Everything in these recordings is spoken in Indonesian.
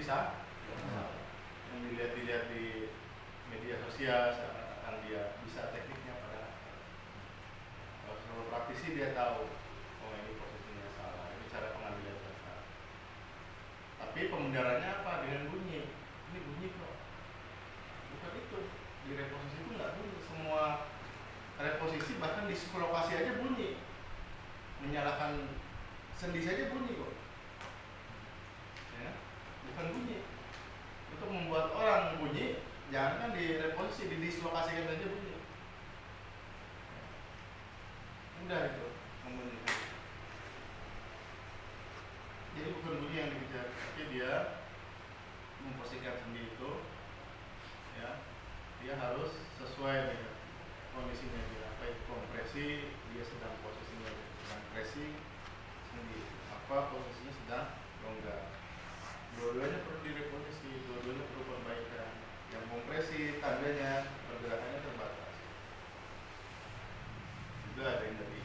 bisa yang dilihat di media sosial akan dia bisa tekniknya, pada kalau praktisi dia tahu oh ini posisinya salah, ini cara pengambilan data. Tapi pembenarannya apa? Dengan bunyi. Ini bunyi kok, bukan itu. Di reposisi itu nggak bunyi. Semua reposisi bahkan di lokasi aja bunyi. Menyalakan sendi saja bunyi kok, ya, bukan bunyi. Untuk membuat orang bunyi, jangan kan di reposisi, didislokasikan saja bunyi. Mudah itu membunyikan. Jadi bukan bunyi yang dikejar, tapi dia memposisikan sendi itu, ya, dia harus sesuai dengan kondisinya dia. Apa itu kompresi, dia sedang posisinya sedang pressing sendi, apa posisinya sedang longgar. Dua-duanya perlu direposisi, dua-duanya perlu perbaikan. Yang kompresi tandanya pergerakannya terbatas. Juga ada yang tadi,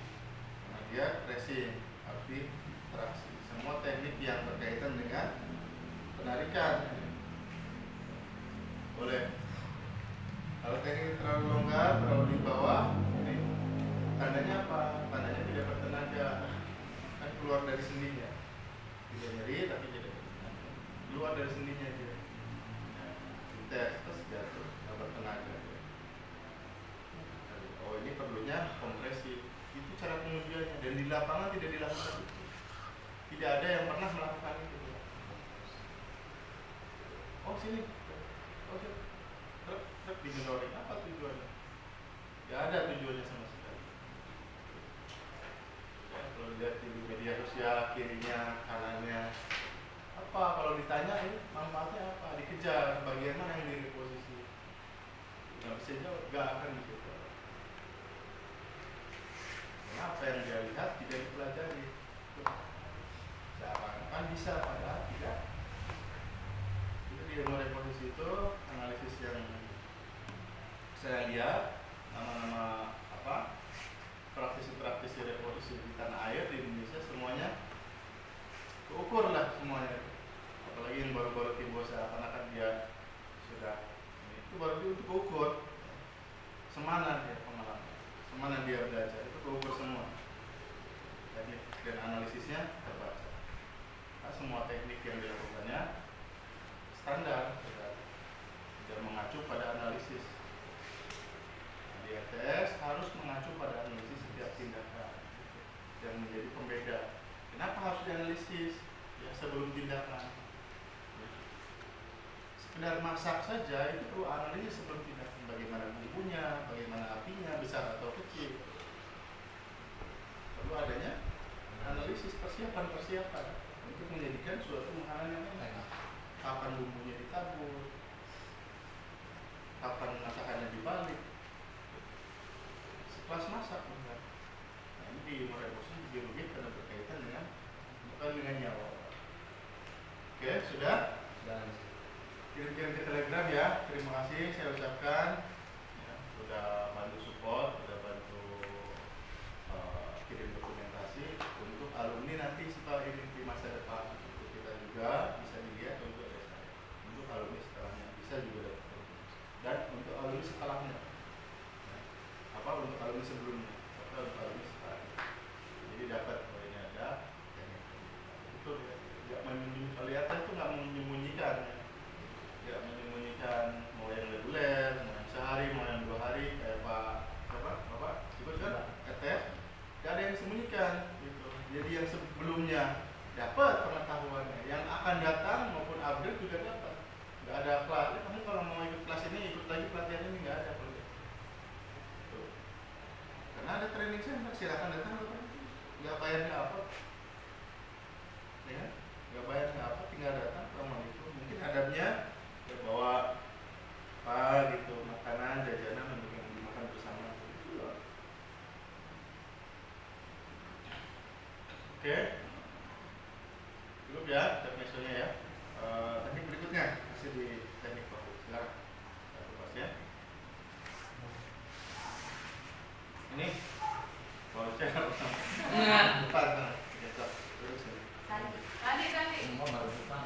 karena dia pressing, arti traksi. Semua teknik yang berkaitan dengan penarikan boleh. Kalau teknik terlalu longgar, terlalu di bawah, ini tandanya apa? Tandanya tidak bertenaga, kan keluar dari sendinya. Tidak nyeri tapi tidak bertenaga, keluar dari sendinya dia. Tes terus jatuh, tidak bertenaga. Oh ini perlunya kompresi. Itu cara pengujiannya, dan di lapangan tidak dilakukan itu. Tidak ada yang pernah melakukan itu. Oh sini, oh sini. Truk digendori, apa tujuannya? Tidak ada tujuannya sama sekali. Ya, kalau lihat di media sosial kirinya, kanannya, apa kalau ditanya ini manfaatnya apa? Dikejar bagian mana yang direposisi. Nggak bisa jawab, nggak akan bisa jawab. Kenapa yang dia lihat tidak dipelajari? Seakan-akan bisa, padahal tidak. Itu di ilmu reposisi itu analisis yang saya lihat, nama-nama apa praktisi-praktisi reposisi di tanah air di Indonesia semuanya keukur lah semuanya. Apalagi yang baru-baru timbul seakan-akan dia sudah itu baru itu keukur. Semana dia pengalaman, semana dia belajar, itu keukur semua. Teknik dan analisisnya terbaca. Nah, semua teknik yang dilakukannya standar, tidak mengacu pada analisis. Di ETS harus mengacu pada analisis setiap tindakan yang menjadi pembeda. Kenapa harus dianalisis? Ya sebelum tindakan. Sekedar masak saja itu perlu analisis sebelum tindakan. Bagaimana bumbunya, bagaimana apinya, besar atau kecil. Perlu adanya analisis persiapan untuk menjadikan suatu makanan yang enak. Kapan bumbunya ditabur, kapan masakannya dibalik. Kelas masak benar. Nah, ini di reposisi biologi karena berkaitan dengan bukan dengan nyawa. Oke, sudah? Kirim-kirim ke Telegram ya. Terima kasih saya ucapkan. Ya, sudah bantu support, sudah bantu kirim dokumentasi untuk alumni nanti setelah ini di masa depan. Untuk kita juga bisa dilihat untuk untuk alumni setelahnya bisa juga dapat. Dan untuk alumni setelahnya. Apa untuk alumni sebelumnya atau untuk alumni setelahnya. Jadi dapat kalau ini ada teknik itu tidak menyembunyikan. Kelihatan itu nggak menyembunyikan, tidak menyembunyikan mau yang reguler, mau yang sehari, mau yang 2 hari kayak Bapak ikut kan ETS, nggak ada yang disembunyikan gitu. Jadi yang sebelumnya dapat pengetahuannya, yang akan datang maupun update juga dapat. Nggak ada kelas, kamu kalau mau ikut kelas ini ikut lagi pelatihan ini, nggak ada. Karena ada training center, silakan datang, nggak bayarnya apa, ya, nggak bayarnya apa, tinggal datang ke rumah itu. Mungkin adabnya ya bawa apa gitu, makanan, jajanan untuk yang dimakan bersama. Oke, cukup ya intermezzonya ya. Teknik berikutnya masih di teknik baku. Silakan, satu pas ya. Ini voucher depan sana, tadi semua baru depan.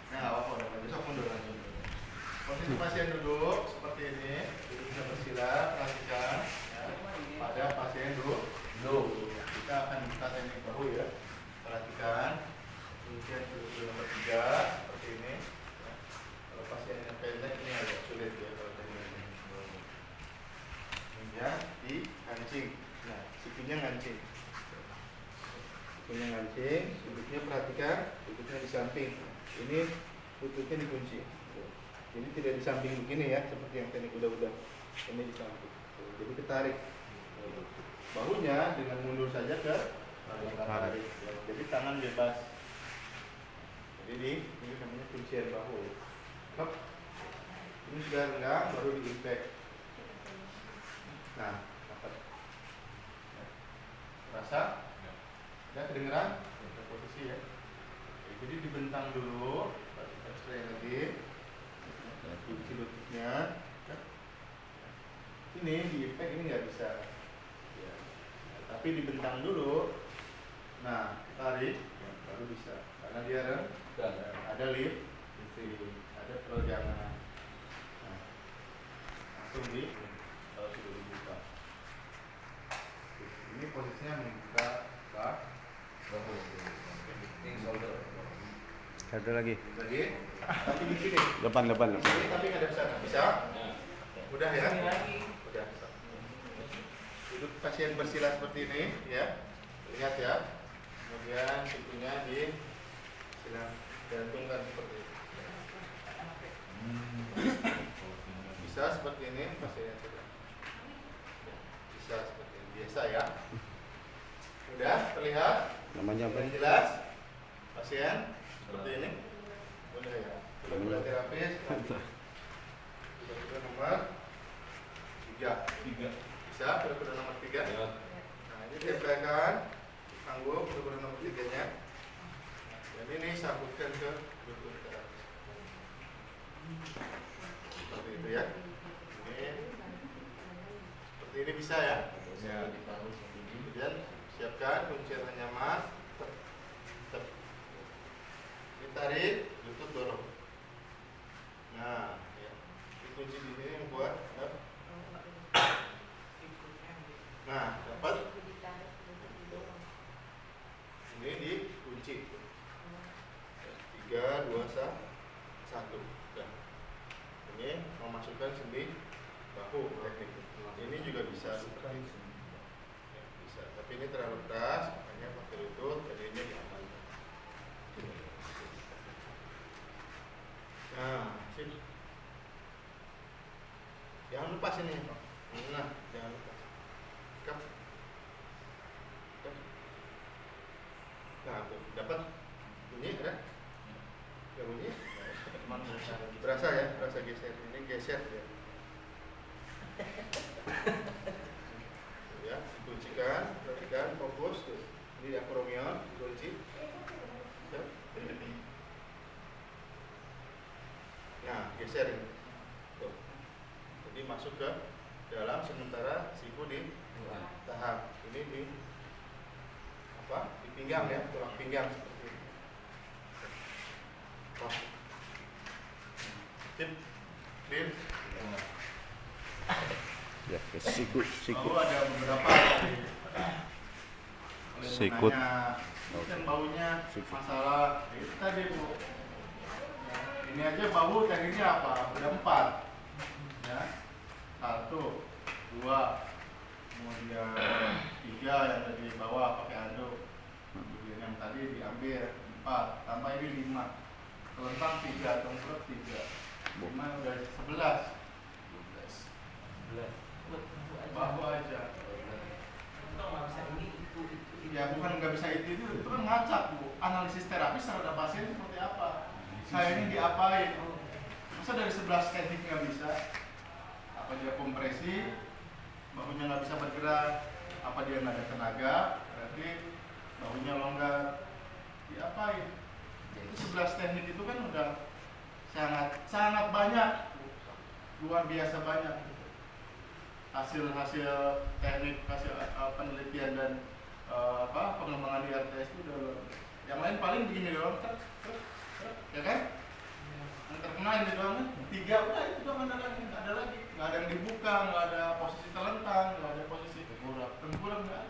Nah, nggak apa-apa. Pasien duduk seperti ini, duduknya bersila, perhatikan ya. Pada pasien duduk. Kita akan buka teknik bahu ya. Perhatikan, kemudian duduk nomor 3 seperti ini. Ya. Kalau pasien yang pendek ini agak sulit ya kalau teknik ini. Kemudian dikancing. Nah, sikunya ngancing. Sikunya ngancing, duduknya perhatikan, duduknya di samping. Ini lututnya dikunci. Jadi tidak di samping begini ya, seperti yang teknik udah. Ini di samping. Jadi ketarik. Bahunya dengan mundur saja ke tarik. Jadi tangan bebas. Jadi ini namanya kuncian bahu. Hop. Ini sudah renggang, baru diimpact. Nah, dapat. Rasa? Ada kedengeran? Ada posisi ya. Oke, jadi dibentang dulu. Kita stay lagi. Kunci lututnya. Ini di impact ini nggak bisa. Ya. Nah, tapi dibentang dulu. Nah, tarik ya, baru bisa. Karena dia ada lift, ada peregangan. Nah, langsung kalau sudah dibuka. Ini posisinya membuka bahu. Ini shoulder. Ada lagi. Tapi di sini. Depan. Di sini tapi nggak ada sana. Bisa? Udah ya? Udah. Duduk pasien bersila seperti ini, ya. Lihat ya. Kemudian sikunya gantungkan seperti ini. Bisa seperti ini pasiennya sudah. Bisa seperti ini. Biasa ya. Udah terlihat? Namanya apa? Jelas? Pasien seperti ini. Udah ya. Sudah terapis. Sudah nomor 3. Bisa? Sudah nomor 3. Nah, ini tempelkan panggung sudah nomor 3-nya. Dan ini sambutkan ke lutut terapis. Seperti itu ya. Ini seperti ini bisa ya. Kemudian siapkan kuncian nyaman. Tarik, lutut dorong. Nah, ya. Dikunci di sini yang buat. Nah, dapat. Ini dikunci. 3, 2, 1. Nah, ini memasukkan sendi bahu teknik. Ini juga bisa seperti ini. Ya, bisa. Tapi ini terlalu keras, makanya pakai lutut. Jadi ini diamankan. Nah, sini. Jangan lupa sini, Pak. Nah, jangan lupa. Kap. Nah, dapat bunyi ada? Gak bunyi? Berasa ya, berasa geser. Ini geser ya. Ya, dikuncikan, perhatikan, fokus tuh. Ini akromion, dikunci. Ya. Nah, geser ini. Tuh. Jadi masuk ke dalam sementara siku di tahap. Ini di apa? Di pinggang ya, tulang pinggang seperti ini. Oh. Tip. Ya, sikut. Lalu ada beberapa Sikut. Kan baunya masalah itu tadi Bu. Ini aja bau tekniknya apa? Udah 4 ya. 1, 2, kemudian 3 yang tadi bawah pakai anduk. Kemudian yang tadi diambil 4, tambah ini 5. Kelentang 3, tongkrot 3. 5 udah 11. Bahu aja. Ya bukan nggak bisa itu kan ngacak Bu. Analisis terapis terhadap pasien seperti apa? Saya ini diapain? Masa dari 11 teknik nggak bisa? Apa dia kompresi, bahunya nggak bisa bergerak, apa dia nggak ada tenaga, berarti bahunya longgar. Diapain? Itu 11 teknik itu kan udah sangat banyak, luar biasa banyak. Hasil teknik, hasil penelitian dan pengembangan di RTS itu udah. Yang lain paling begini doang, ya kan? Yang terkena ini doang kan, 3 udah itu doang, nggak ada lagi, nggak ada yang dibuka, nggak ada posisi telentang, nggak ada posisi tengkurap, nggak ada.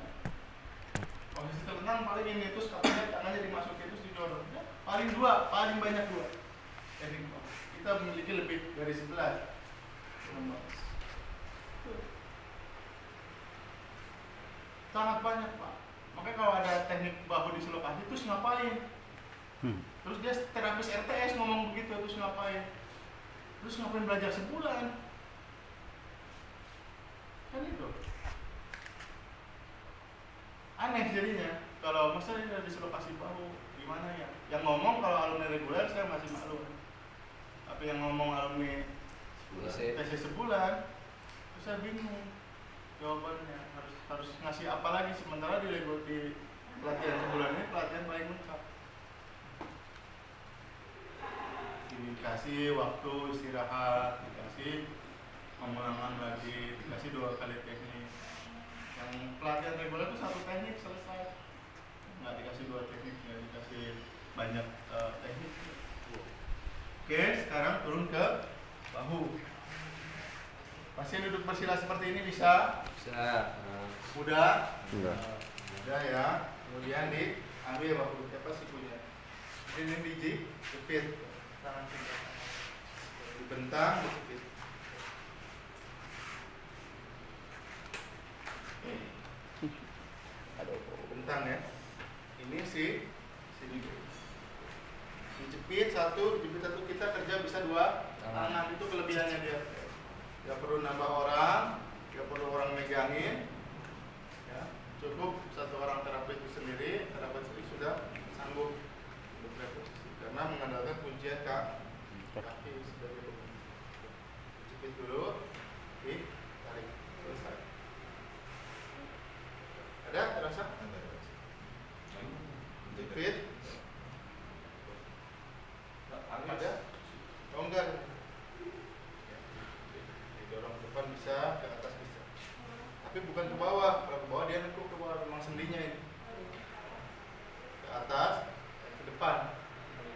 Posisi telentang paling ini, terus tangannya dimasukin terus didorong. Ya, paling banyak 2. Teknik bahu. Kita memiliki lebih dari 11. Sangat banyak Pak. Makanya kalau ada teknik bahu dislokasi terus ngapain? Terus dia terapis RTS ngomong begitu, terus ngapain? Terus ngapain belajar sebulan? Kan itu aneh jadinya. Kalau masa ini dislokasi bahu gimana ya? Yang ngomong kalau alumni reguler saya masih maklum, tapi yang ngomong alumni TC sebulan terus saya bingung jawabannya. Harus ngasih apa lagi, sementara di pelatihan sebulan ini pelatihan paling lengkap. Dikasih waktu istirahat, dikasih pengulangan lagi, dikasih 2 kali teknik. Yang pelatihan reguler itu 1 teknik selesai, nggak dikasih 2 teknik, nggak dikasih banyak teknik. Oke, sekarang turun ke bahu. Pasien duduk bersila seperti ini bisa? Bisa. Udah ya. Kemudian diambil bahu sikunya. Ini biji, jepit tangan kita, dibentang, dijepit. Bentang ya. Ini dijepit satu, kita kerja bisa 2 tangan. Itu kelebihannya dia. Gak perlu nambah orang, gak perlu orang megangin, ya, cukup 1 orang terapis sendiri sudah sanggup untuk repetisi karena mengandalkan kuncian kaki sebagai pemain. Jepit dulu, ditarik, selesai. Ada terasa? Jepit. Ada? Oh enggak. Dorong ke depan bisa, ke atas bisa, tapi bukan ke bawah. Kalau ke bawah dia nekuk ke bawah, memang sendinya ini ke atas, ke depan.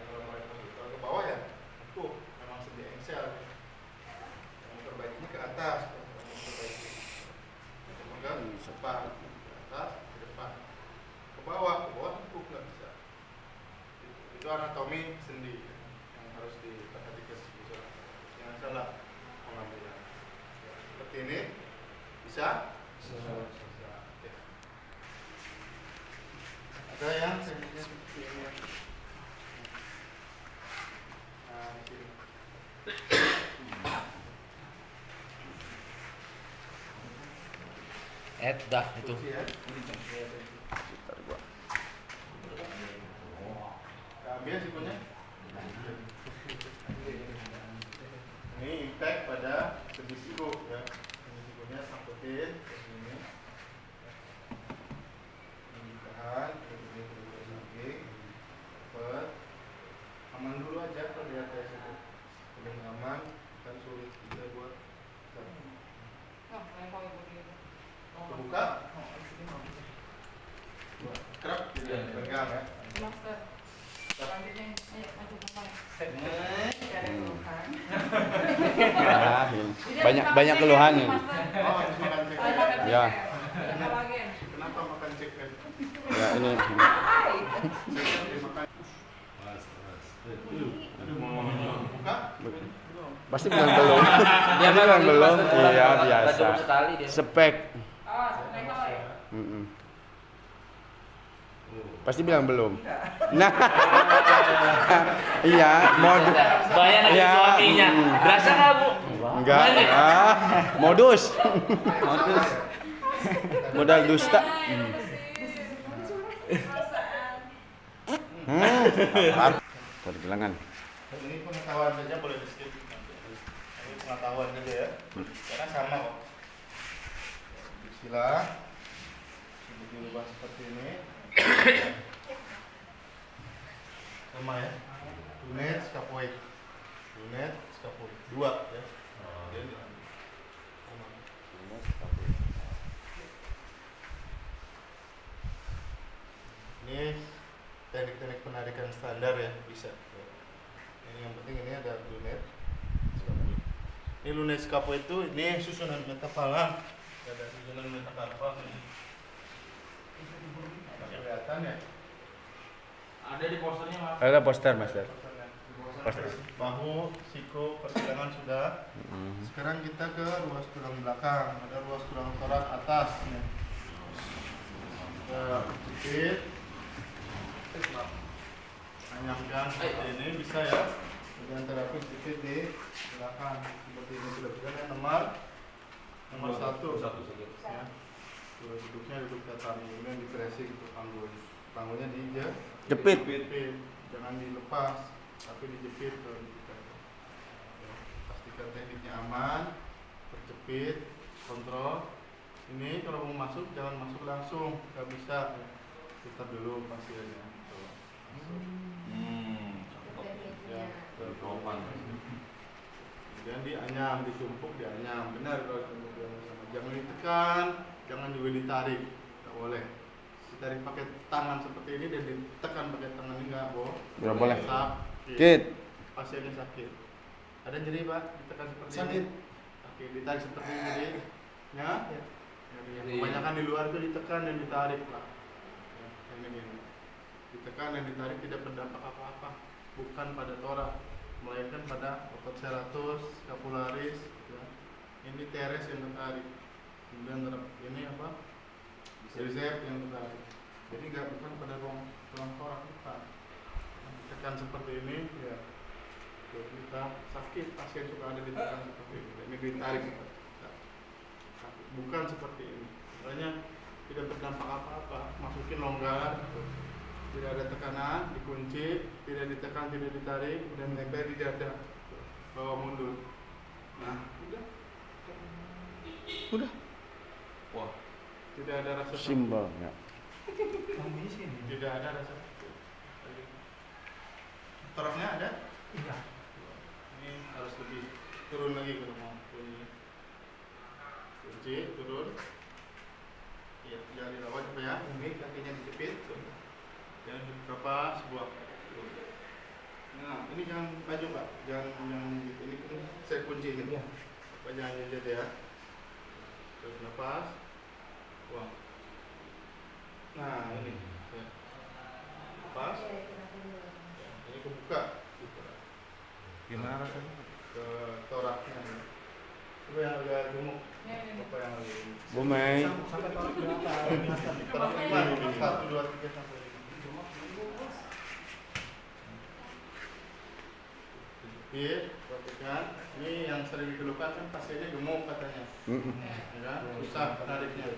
Kalau ke bawah ya nekuk, memang sendi engsel. Yang perbaikinya ke atas, pegang depan, ke atas, ke depan. Ke bawah nekuk nggak bisa. Itu anatomi sendi yang harus diperhatikan. Jangan salah pengambilan. Seperti ini bisa? Bisa. Ya. Ada yang tekniknya seperti ini. Nah, di sini. Dah itu. Ambil sikunya. Ini impact pada sendi siku ya. Sikunya sangkutin ke sini. Ini tahan, ini lagi. Dapat. Aman dulu aja kalau di atas itu. Belum aman kan sulit kita buat. Terbuka. Kerap tidak pegang ya. Banyak keluhan ini. Ya. Kenapa makan cek? Ya ini. Pasti bilang belum. Dia bilang belum. Iya biasa. Spek. Pasti bilang belum. Nah, iya, modus. Bayang lagi suaminya. Berasa nggak Bu? Enggak. Modus. Modal dusta. Pergelangan. Ini pengetahuan saja, boleh di skip. Ini pengetahuan saja ya. Karena sama kok. Bismillah. Dirubah seperti ini. Sama ya. Tunet scapuit. Tunet scapuit. 2 ya. Ini teknik-teknik penarikan standar ya, bisa. Ini yang penting ini ada lunet. Ini lunet skapo itu ini susunan metakarpal. Ada susunan metakarpal ini. Kelihatan ya? Ada di posternya, Mas. Ada poster, Master. Poster. Bahu, siku, persidangan sudah. Sekarang kita ke ruas tulang belakang. Ada ruas tulang torak atas nih. Sedikit. Anyamkan seperti ini bisa ya. Kemudian terapi sedikit di belakang seperti ini sudah bukan nomor 1. Ya. Duduknya duduk tatami, kemudian dipresi gitu panggulnya Jepit. Jangan dilepas, tapi dijepit. Pastikan tekniknya aman, terjepit, kontrol. Ini kalau mau masuk jangan masuk langsung, nggak bisa. Putar dulu pasiennya. Ya, kemudian dianyam, ditumpuk dianyam. Benar kalau ditumpuk dianyam. Jangan ditekan, jangan juga ditarik, nggak boleh. Ditarik pakai tangan seperti ini dan ditekan pakai tangan ini nggak boleh. Sakit. Pasiennya sakit. Ada nyeri Pak? Ditekan seperti ini. Oke, ditarik seperti ini jadi. Ya. Kebanyakan di luar itu ditekan dan ditarik Pak. Ya, ini. Ditekan dan ditarik tidak berdampak apa-apa, bukan pada torak, melainkan pada otot serratus, scapularis. Ya. Ini teres yang tertarik. Kemudian ini apa? Trizep yang tertarik. Jadi nggak bukan pada tulang torak bukan. Ditekan seperti ini, ya. Kita sakit, pasien suka ada ditekan seperti ini. Ini ditarik, bukan seperti ini. Makanya tidak berdampak apa-apa. Masukin longgar, tidak ada tekanan, dikunci, tidak ditekan, tidak ditarik, kemudian nempel di dada, bawa mundur. Nah, udah. Wah, tidak ada rasa Simbol ya. Tidak ada rasa. Toraknya ada? Iya. Ini harus lebih turun lagi kalau mau kunci. Kunci turun. Ya, jangan dirawat apa ya? Ini kakinya dijepit. Jangan berapa sebuah. Nah, ini jangan maju Pak. Jangan ini saya kunci ini. Iya. Pak jangan jajet ya. Terus nafas. Buang. Nah, ini. Ya. Nafas. Ya, ini kebuka. gimana rasanya? Ke toraknya. Coba yang agak gemuk. Apa yang agak gemuk? Bu Mei. Sampai tahun berapa? Torak 5, 1, 2, 3 sampai 5. Perhatikan, ini yang sering dikeluhkan kan pasiennya gemuk katanya, ya, susah tariknya.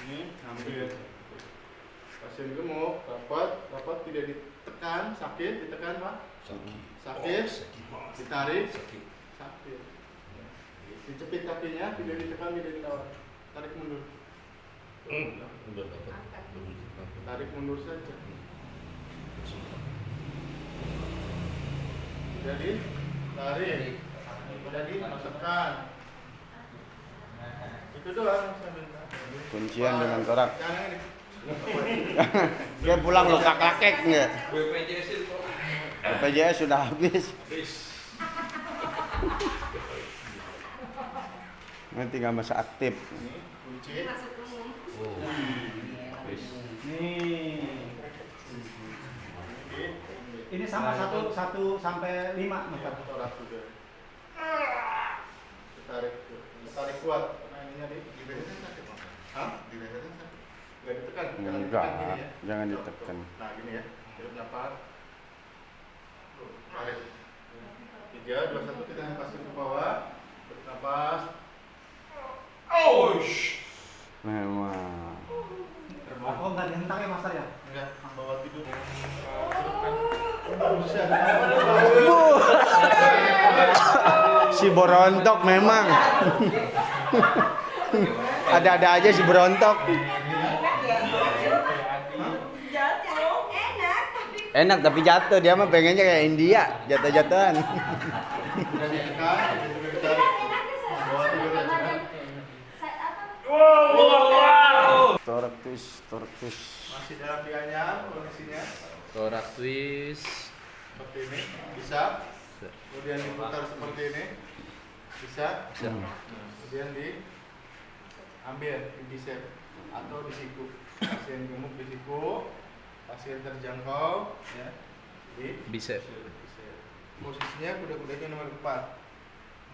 Ini ambil pasien gemuk, dapat tidak ditekan, sakit, ditekan Pak? Sakit, ditarik, sakit. Dicepit kakinya, tidak ditekan, tidak ditawar, tarik mundur. Tarik mundur saja. Jadi tarik, jadi tekan. Itu doang saya minta. Kuncian dengan torak. Jangan ini. Dia pulang lo kakek nggak? BPJS sudah habis. Nanti nggak masa aktif. Ini kunci. Ini sama 1 sampai 5 meter. Torak juga. Tarik kuat. Karena ininya di lehernya sakit. Hah? Di lehernya sakit. Enggak ditekan. Jangan Enggak, ditekan gini ya. jangan ditekan. Nah, gini ya. Hirup nafas. Tarik. 3, 2, 1 kita lepasin ke bawah. Bernafas. Memang. Oh, nggak dihentak ya Master ya? Enggak, bawa tidur. Si berontok memang. Ada-ada aja si berontok. Enak tapi jatuh, dia mah pengennya kayak India, jatuh-jatuhan. Sudah ditekan, sudah ditarik. Bawa tidur aja. Torak twist. Masih dalam dianyam kondisinya. Torak twist. seperti ini, bisa. Kemudian diputar seperti ini, bisa. Kemudian diambil di bicep atau di siku. Pasien gemuk di siku, pasien terjangkau, ya, di Bicep. Posisinya kuda-kudanya nomor 4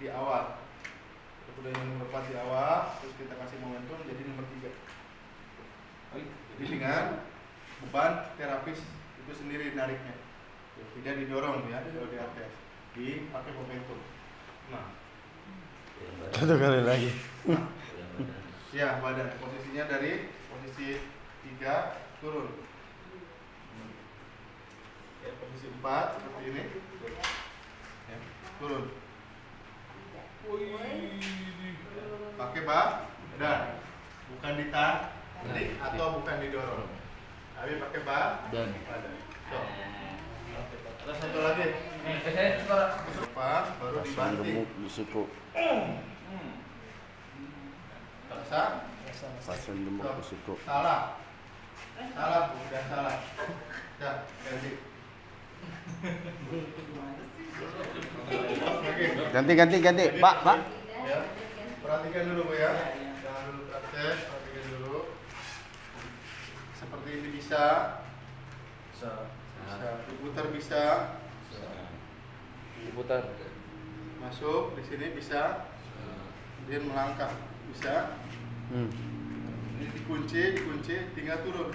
di awal. Kuda-kudanya nomor 4 di awal, terus kita kasih momentum jadi nomor 3. Jadi dengan beban terapis itu sendiri nariknya, tidak didorong ya kalau di atas, dipakai momentum. Nah, Satu kali lagi. ya badan posisinya dari posisi 3 turun. Ya, posisi 4 seperti ini. Ya, turun. Pakai badan, bukan ditarik atau bukan didorong. Tapi pakai badan. So. Ada satu lagi. Lepas, baru dibanting. Di siku. Terasa? Pasien gemuk di siku. Salah. Salah, udah salah. Dah, ganti. Ganti. Pak. Ya. Perhatikan dulu Bu ya. Jangan dulu praktek, perhatikan dulu. Seperti ini bisa. Bisa. Diputar bisa. Diputar. Masuk di sini bisa. Kemudian melangkah bisa. Ini dikunci, tinggal turun.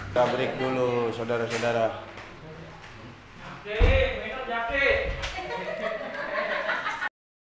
Kita break dulu, saudara-saudara. Oke, minum jaket.